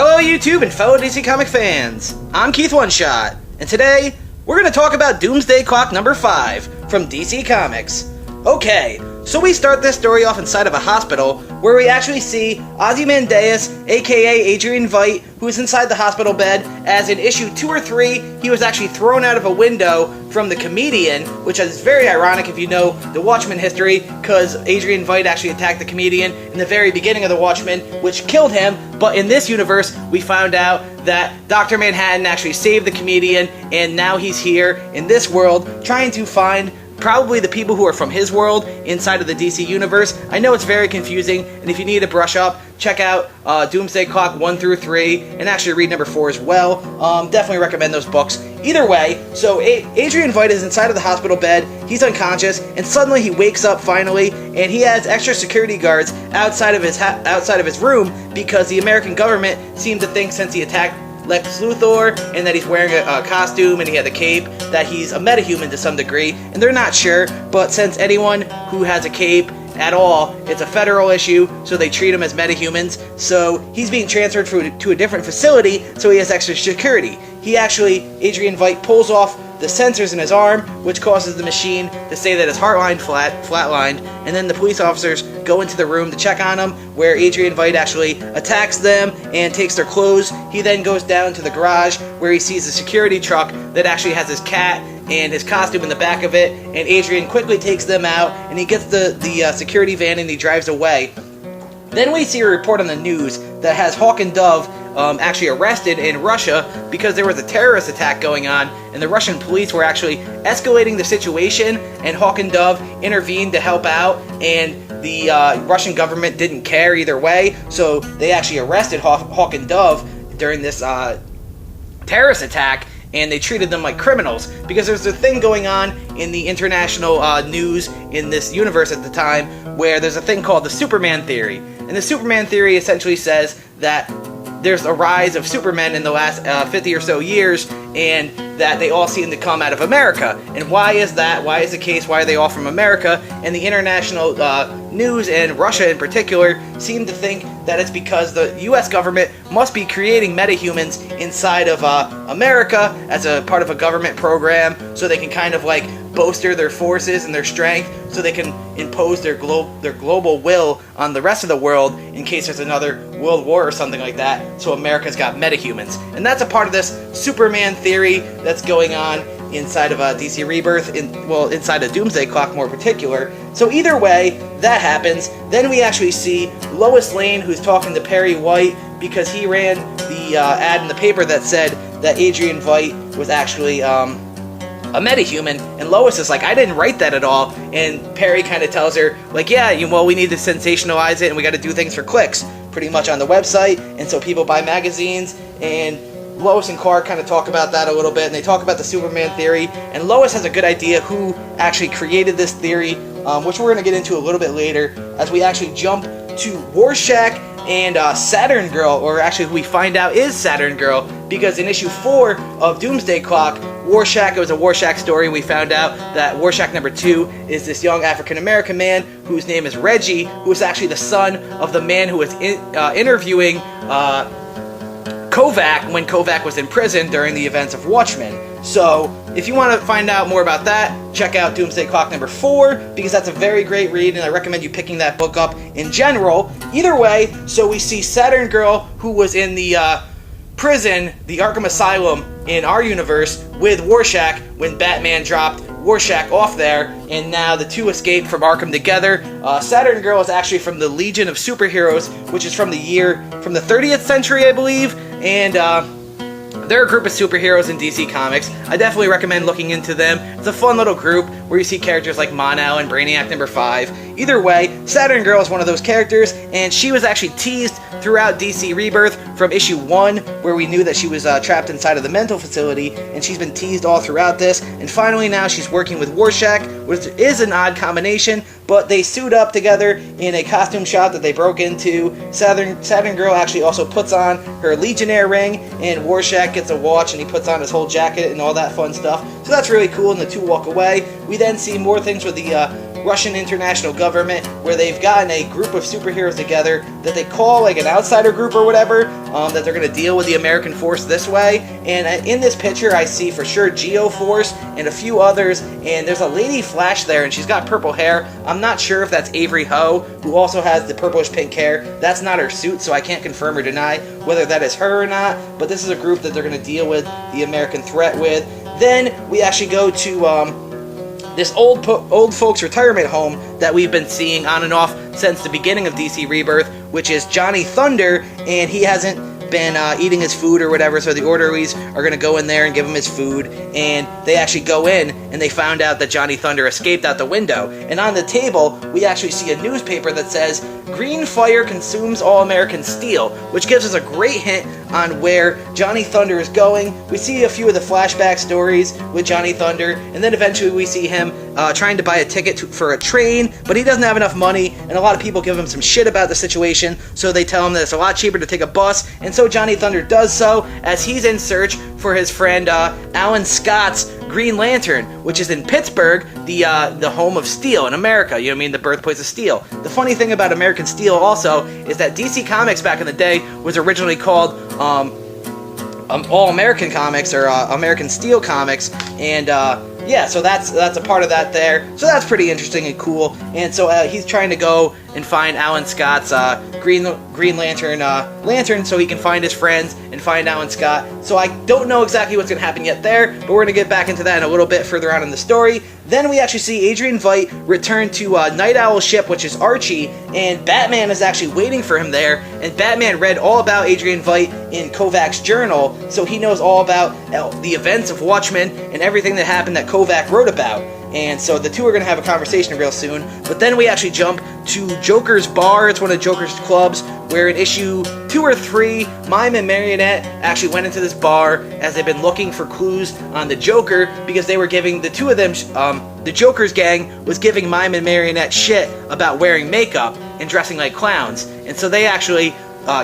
Hello YouTube and fellow DC Comic fans, I'm Keith One Shot, and today we're going to talk about Doomsday Clock number 5 from DC Comics. Okay, so we start this story off inside of a hospital where we actually see Ozymandias, aka Adrian Veidt, who is inside the hospital bed, as in issue 2 or 3, he was actually thrown out of a window from the comedian, which is very ironic if you know the Watchmen history, because Adrian Veidt actually attacked the comedian in the very beginning of the Watchmen, which killed him, but in this universe, we found out that Dr. Manhattan actually saved the comedian, and now he's here in this world trying to find probably the people who are from his world inside of the DC universe. I know it's very confusing, and if you need to brush up, check out Doomsday Clock 1 through 3, and actually read number 4 as well. Definitely recommend those books. Either way, so Adrian Veidt is inside of the hospital bed, he's unconscious, and suddenly he wakes up finally, and he has extra security guards outside of his room, because the American government seemed to think, since he attacked Lex Luthor, and that he's wearing a costume and he had the cape, that he's a metahuman to some degree, and they're not sure, but since anyone who has a cape at all, it's a federal issue, so they treat him as metahumans, so he's being transferred to a different facility, so he has extra security. Adrian Veidt pulls off the sensors in his arm, which causes the machine to say that his heart line flatlined, and then the police officers go into the room to check on him, where Adrian Veidt actually attacks them and takes their clothes. He then goes down to the garage, where he sees a security truck that actually has his cat and his costume in the back of it, and Adrian quickly takes them out, and he gets the security van and he drives away. Then we see a report on the news that has Hawk and Dove actually arrested in Russia because there was a terrorist attack going on, and the Russian police were actually escalating the situation, and Hawk and Dove intervened to help out, and the Russian government didn't care either way, so they actually arrested Hawk and Dove during this terrorist attack, and they treated them like criminals, because there's a thing going on in the international news in this universe at the time, where there's a thing called the Superman theory. And the Superman theory essentially says that there's a rise of supermen in the last 50 or so years, and that they all seem to come out of America. And why is that? Why is the case? Why are they all from America? And the international news, and Russia in particular, seem to think that it's because the US government must be creating metahumans inside of America as a part of a government program, so they can kind of like bolster their forces and their strength, so they can impose their global will on the rest of the world in case there's another world war or something like that. So America's got metahumans, and that's a part of this Superman theory that's going on inside of DC Rebirth, inside of Doomsday Clock more particular. So either way, that happens. Then we actually see Lois Lane, who's talking to Perry White, because he ran the ad in the paper that said that Adrian Veidt was actually a metahuman, and Lois is like, I didn't write that at all, and Perry kind of tells her, like, yeah, well, we need to sensationalize it, and we got to do things for clicks, pretty much on the website, and so people buy magazines, and Lois and Clark kind of talk about that a little bit, and they talk about the Superman theory, and Lois has a good idea who actually created this theory, which we're going to get into a little bit later, as we actually jump to Rorschach and Saturn Girl, or actually who we find out is Saturn Girl, because in issue 4 of Doomsday Clock, Rorschach, it was a Rorschach story, and we found out that Rorschach number 2 is this young African-American man whose name is Reggie, who is actually the son of the man who was interviewing Kovac when Kovac was in prison during the events of Watchmen. So, if you want to find out more about that, check out Doomsday Clock number 4, because that's a very great read, and I recommend you picking that book up in general. Either way, so we see Saturn Girl, who was in the prison, the Arkham Asylum in our universe, with Rorschach when Batman dropped Rorschach off there, and now the two escaped from Arkham together. Saturn Girl is actually from the Legion of Superheroes, which is from the 30th century, I believe, and they're a group of superheroes in DC Comics. I definitely recommend looking into them. It's a fun little group where you see characters like Mon-El and Brainiac number 5. Either way, Saturn Girl is one of those characters, and she was actually teased throughout DC Rebirth from issue 1, where we knew that she was trapped inside of the mental facility, and she's been teased all throughout this, and finally now she's working with Rorschach, which is an odd combination, but they suit up together in a costume shop that they broke into. Saturn Girl actually also puts on her Legionnaire ring, and Rorschach gets a watch, and he puts on his whole jacket and all that fun stuff. So that's really cool, and the two walk away. We then see more things with the Russian international government, where they've gotten a group of superheroes together that they call like an outsider group or whatever, that they're going to deal with the American force this way. And in this picture, I see for sure Geo-Force and a few others, and there's a lady Flash there, and she's got purple hair. I'm not sure if that's Avery Ho, who also has the purplish pink hair. That's not her suit, so I can't confirm or deny whether that is her or not, but this is a group that they're going to deal with the American threat with. Then we actually go to this old folks retirement home that we've been seeing on and off since the beginning of DC Rebirth, which is Johnny Thunder, and he hasn't been eating his food or whatever, so the orderlies are going to go in there and give him his food, and they actually go in and they found out that Johnny Thunder escaped out the window. And on the table we actually see a newspaper that says green fire consumes all American steel, which gives us a great hint on where Johnny Thunder is going. We see a few of the flashback stories with Johnny Thunder, and then eventually we see him trying to buy a ticket for a train, but he doesn't have enough money, and a lot of people give him some shit about the situation, so they tell him that it's a lot cheaper to take a bus, and so Johnny Thunder does so as he's in search for his friend Alan Scott's Green Lantern, which is in Pittsburgh, the home of steel in America, you know what I mean, the birthplace of steel. The funny thing about American Steel also is that DC Comics back in the day was originally called All American Comics, or American Steel Comics, and yeah, so that's a part of that there. So that's pretty interesting and cool. And so he's trying to go and find Alan Scott's Green Lantern so he can find his friends and find Alan Scott. So I don't know exactly what's going to happen yet there, but we're going to get back into that in a little bit further on in the story. Then we actually see Adrian Veidt return to Night Owl's ship, which is Archie, and Batman is actually waiting for him there, and Batman read all about Adrian Veidt in Kovac's journal, so he knows all about the events of Watchmen and everything that happened that Kovac wrote about. And so the two are going to have a conversation real soon. But then we actually jump to Joker's Bar. It's one of Joker's clubs, where in issue 2 or 3, Mime and Marionette actually went into this bar as they've been looking for clues on the Joker, because they were giving the two of them, the Joker's gang was giving Mime and Marionette shit about wearing makeup and dressing like clowns. And so they actually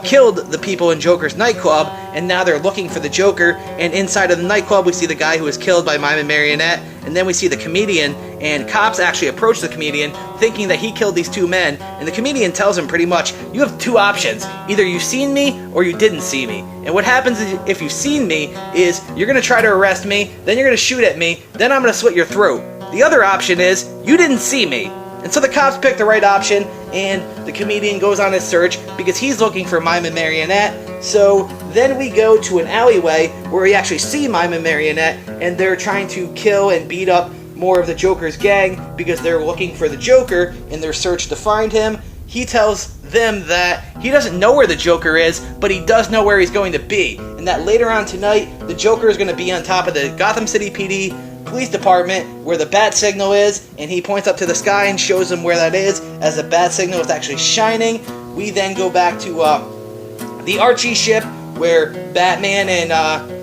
killed the people in Joker's nightclub, and now they're looking for the Joker. And inside of the nightclub we see the guy who was killed by Mime and Marionette, and then we see the comedian, and cops actually approach the comedian thinking that he killed these two men, and the comedian tells him pretty much, you have two options, either you've seen me or you didn't see me. And what happens if you've seen me is you're going to try to arrest me, then you're going to shoot at me, then I'm going to slit your throat. The other option is you didn't see me. And so the cops pick the right option, and the comedian goes on his search because he's looking for Mime and Marionette. So then we go to an alleyway where we actually see Mime and Marionette, and they're trying to kill and beat up more of the Joker's gang because they're looking for the Joker in their search to find him. He tells them that he doesn't know where the Joker is, but he does know where he's going to be, and that later on tonight the Joker is going to be on top of the Gotham City PD Police Department where the bat signal is, and he points up to the sky and shows them where that is as the bat signal is actually shining. We then go back to the Archie ship where Batman and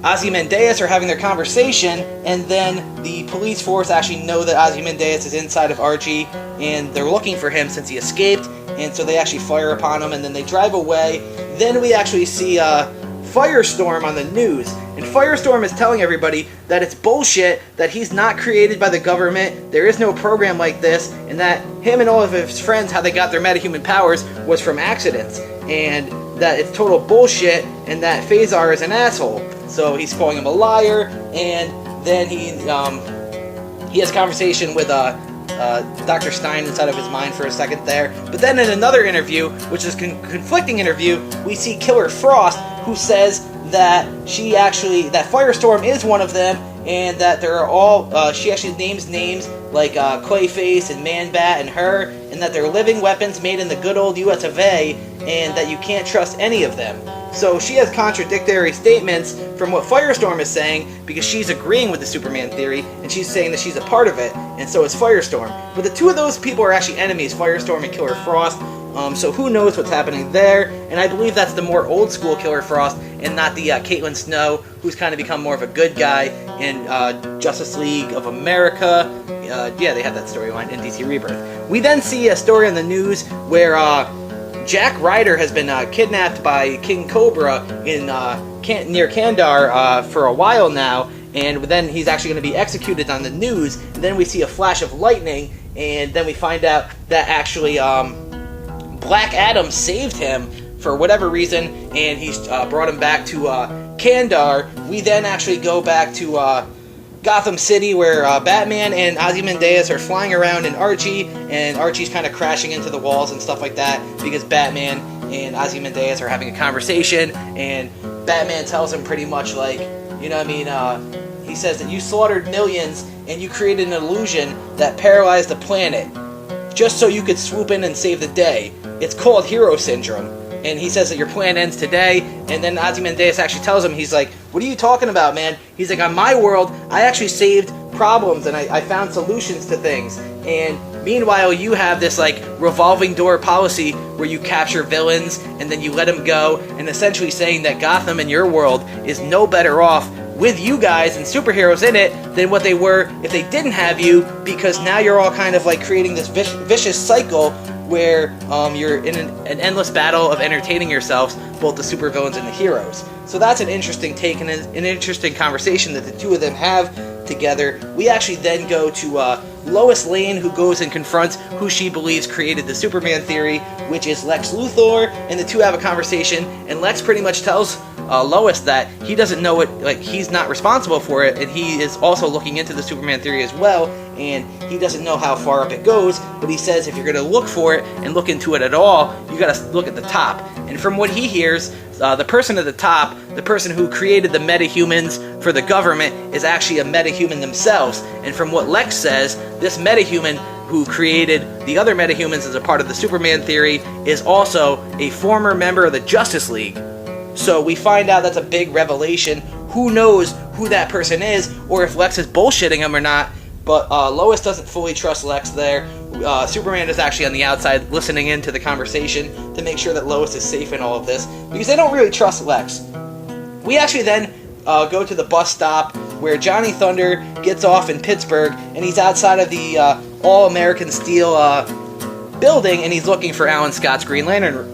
Ozymandias are having their conversation, and then the police force actually know that Ozymandias is inside of Archie, and they're looking for him since he escaped, and so they actually fire upon him, and then they drive away. Then we actually see Firestorm on the news, and Firestorm is telling everybody that it's bullshit, that he's not created by the government, there is no program like this, and that him and all of his friends, how they got their metahuman powers was from accidents, and that it's total bullshit, and that Phasar is an asshole. So he's calling him a liar, and then he has a conversation with Dr. Stein inside of his mind for a second there. But then in another interview, which is a conflicting interview, we see Killer Frost, who says that that Firestorm is one of them, and that there are all, she actually names names like Clayface and Man-Bat and her, and that they're living weapons made in the good old US of A, and that you can't trust any of them. So she has contradictory statements from what Firestorm is saying, because she's agreeing with the Superman theory, and she's saying that she's a part of it, and so is Firestorm. But the two of those people are actually enemies, Firestorm and Killer Frost, so who knows what's happening there, and I believe that's the more old school Killer Frost, and not the Caitlin Snow, who's kind of become more of a good guy in Justice League of America. Yeah, they had that storyline in DC Rebirth. We then see a story on the news where Jack Ryder has been kidnapped by King Cobra in near Kandar for a while now, and then he's actually going to be executed on the news. And then we see a flash of lightning, and then we find out that actually Black Adam saved him for whatever reason, and he's brought him back to Kandar. We then actually go back to Gotham City, where Batman and Ozymandias are flying around in Archie, and Archie's kind of crashing into the walls and stuff like that because Batman and Ozymandias are having a conversation, and Batman tells him pretty much like, you know what I mean, he says that you slaughtered millions and you created an illusion that paralyzed the planet just so you could swoop in and save the day. It's called hero syndrome. And he says that your plan ends today, and then Ozymandias actually tells him, he's like, what are you talking about, man? He's like, on my world, I actually saved problems, and I found solutions to things. And meanwhile, you have this, like, revolving door policy where you capture villains, and then you let them go, and essentially saying that Gotham in your world is no better off with you guys and superheroes in it than what they were if they didn't have you, because now you're all kind of, like, creating this vicious cycle where you're in an endless battle of entertaining yourselves, both the supervillains and the heroes. So that's an interesting take and an interesting conversation that the two of them have together. We actually then go to Lois Lane, who goes and confronts who she believes created the Superman theory, which is Lex Luthor, and the two have a conversation, and Lex pretty much tells Lois that he doesn't know it, like he's not responsible for it, and he is also looking into the Superman theory as well, and he doesn't know how far up it goes, but he says if you're going to look for it and look into it at all, you got to look at the top. And from what he hears, the person at the top, the person who created the metahumans for the government, is actually a metahuman themselves. And from what Lex says, this metahuman who created the other metahumans as a part of the Superman theory is also a former member of the Justice League. So we find out that's a big revelation. Who knows who that person is, or if Lex is bullshitting him or not. But Lois doesn't fully trust Lex there. Superman is actually on the outside listening into the conversation to make sure that Lois is safe in all of this, because they don't really trust Lex. We actually then go to the bus stop where Johnny Thunder gets off in Pittsburgh, and he's outside of the All-American Steel building, and he's looking for Alan Scott's Green Lantern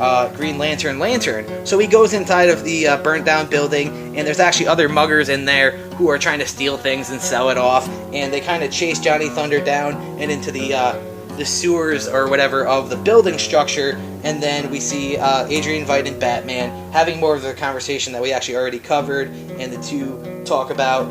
lantern. So he goes inside of the burnt down building, and there's actually other muggers in there who are trying to steal things and sell it off, and they kind of chase Johnny Thunder down and into the sewers or whatever of the building structure. And then we see Adrian Veidt and Batman having more of the conversation that we actually already covered, and the two talk about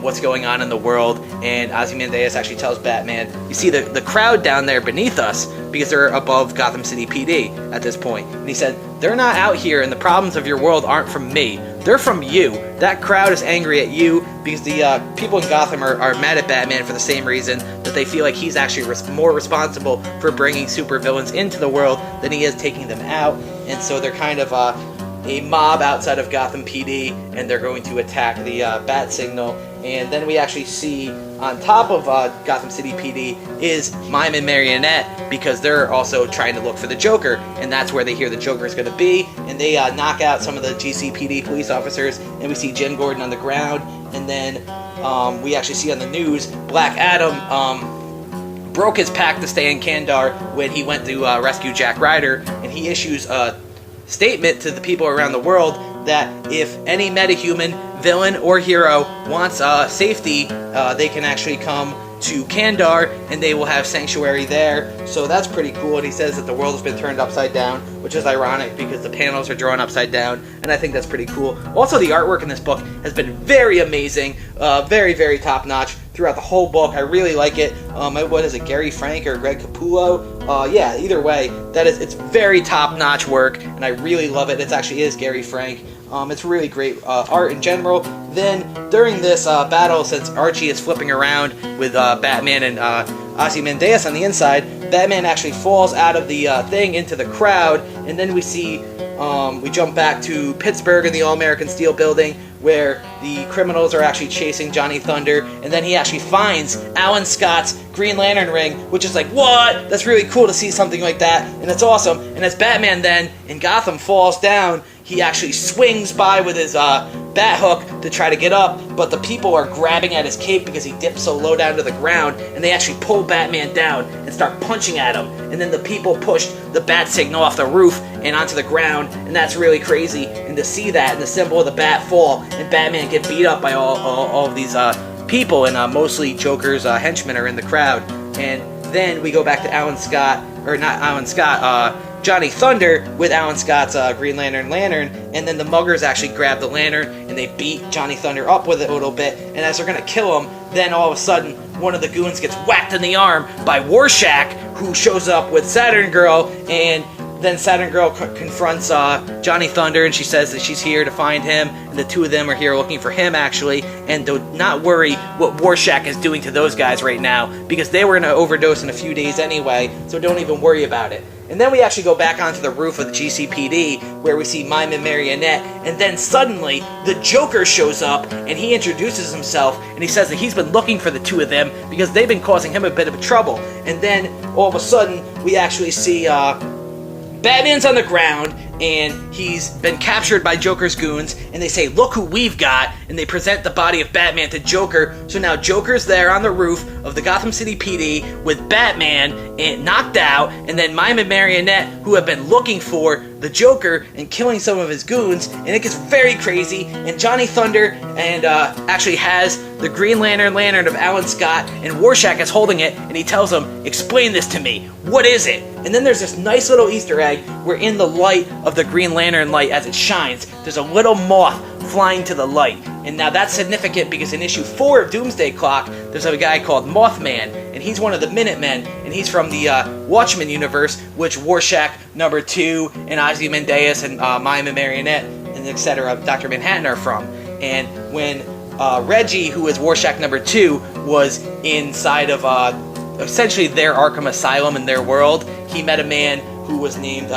what's going on in the world. And Ozymandias actually tells Batman, you see the crowd down there beneath us, because they're above Gotham City PD at this point. And he said, they're not out here, and the problems of your world aren't from me. They're from you. That crowd is angry at you because the people in Gotham are mad at Batman for the same reason, that they feel like he's actually more responsible for bringing supervillains into the world than he is taking them out. And so they're kind of a mob outside of Gotham PD, and they're going to attack the bat signal. And then we actually see on top of Gotham City PD is Mime and Marionette, because they're also trying to look for the Joker, and that's where they hear the Joker is going to be. And they knock out some of the GCPD police officers, and we see Jim Gordon on the ground. And then we actually see on the news Black Adam broke his pact to stay in Kandar when he went to rescue Jack Ryder, and he issues a statement to the people around the world that if any metahuman, villain, or hero wants safety, they can actually come to Kandar, and they will have sanctuary there. So that's pretty cool. And he says that the world has been turned upside down, which is ironic because the panels are drawn upside down, and I think that's pretty cool. Also, the artwork in this book has been very amazing, very, very top-notch throughout the whole book. I really like it. What is it, Gary Frank or Greg Capullo? Yeah, either way, it's very top-notch work, and I really love it. It actually is Gary Frank. It's really great art in general. Then, during this battle, since Archie is flipping around with Batman and Ozymandias on the inside, Batman actually falls out of the thing into the crowd, and then we see, we jump back to Pittsburgh in the All-American Steel building, where the criminals are actually chasing Johnny Thunder, and then he actually finds Alan Scott's Green Lantern ring, which is like, what? That's really cool to see something like that, and it's awesome. And as Batman then, in Gotham, falls down, he actually swings by with his bat hook to try to get up, but the people are grabbing at his cape because he dipped so low down to the ground, and they actually pull Batman down and start punching at him. And then the people pushed the bat signal off the roof and onto the ground, and that's really crazy. And to see that and the symbol of the bat fall, and Batman get beat up by all of these people, and mostly Joker's henchmen are in the crowd. And then we go back to Alan Scott, or not Alan Scott, Johnny Thunder with Alan Scott's Green Lantern, and then the muggers actually grab the lantern and they beat Johnny Thunder up with it a little bit, and as they're gonna kill him, then all of a sudden one of the goons gets whacked in the arm by Rorschach, who shows up with Saturn Girl, and then Saturn Girl confronts Johnny Thunder, and she says that she's here to find him, and the two of them are here looking for him, actually, and do not worry what Rorschach is doing to those guys right now, because they were going to overdose in a few days anyway, so don't even worry about it. And then we actually go back onto the roof of the GCPD, where we see Mime and Marionette, and then suddenly, the Joker shows up, and he introduces himself, and he says that he's been looking for the two of them, because they've been causing him a bit of trouble. And then, all of a sudden, we actually see, Batman's on the ground, and he's been captured by Joker's goons, and they say, look who we've got, and they present the body of Batman to Joker, so now Joker's there on the roof of the Gotham City PD with Batman and knocked out, and then Mime and Marionette, who have been looking for the Joker and killing some of his goons, and it gets very crazy, and Johnny Thunder and actually has the Green Lantern of Alan Scott, and Rorschach is holding it, and he tells him, explain this to me, what is it? And then there's this nice little Easter egg where in the light of the Green Lantern light as it shines, there's a little moth flying to the light. And now that's significant because in issue 4 of Doomsday Clock, there's a guy called Mothman, and he's one of the Minutemen, and he's from the Watchmen universe, which Rorschach #2 and Ozymandias and Mime and Marionette and etc. Dr. Manhattan are from. And when Reggie, who is Rorschach #2, was inside of essentially their Arkham Asylum in their world, he met a man who was named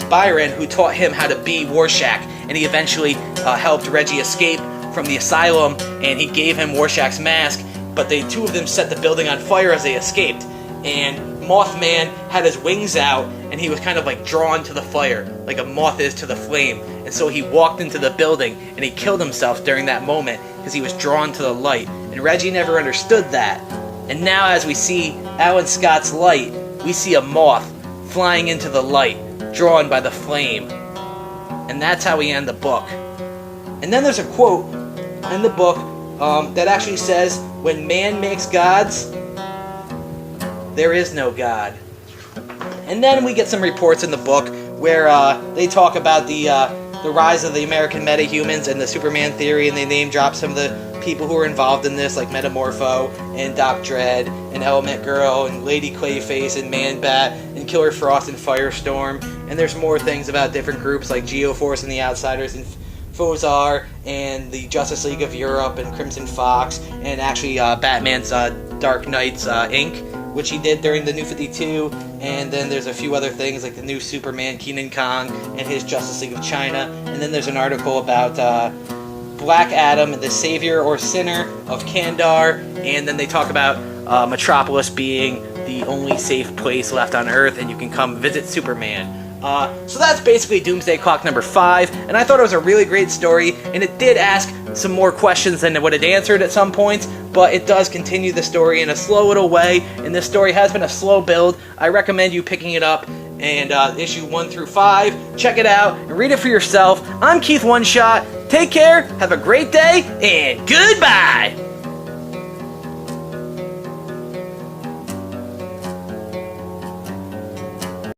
Byron, who taught him how to be Rorschach, and he eventually helped Reggie escape from the asylum, and he gave him Rorschach's mask, but the two of them set the building on fire as they escaped, and Mothman had his wings out, and he was kind of like drawn to the fire, like a moth is to the flame, and so he walked into the building, and he killed himself during that moment, because he was drawn to the light, and Reggie never understood that. And now as we see Alan Scott's light, we see a moth flying into the light, drawn by the flame. And that's how we end the book. And then there's a quote in the book that actually says, when man makes gods, there is no God. And then we get some reports in the book where they talk about the rise of the American metahumans and the Superman theory, and they name drop some of the people who are involved in this, like Metamorpho and Doc Dredd and Element Girl and Lady Clayface and Man-Bat and Killer Frost and Firestorm. And there's more things about different groups like Geoforce and the Outsiders and Fozar and the Justice League of Europe and Crimson Fox, and actually Batman's Dark Knights Inc., which he did during the New 52, and then there's a few other things like the new Superman, Kenan Kong, and his Justice League of China, and then there's an article about Black Adam, the savior or sinner of Kandar, and then they talk about Metropolis being the only safe place left on Earth, and you can come visit Superman. So that's basically Doomsday Clock #5, and I thought it was a really great story, and it did ask some more questions than what it answered at some points, but it does continue the story in a slow little way, and this story has been a slow build. I recommend you picking it up, and issue 1 through 5, check it out, and read it for yourself. I'm Keith One Shot. Take care, have a great day, and goodbye!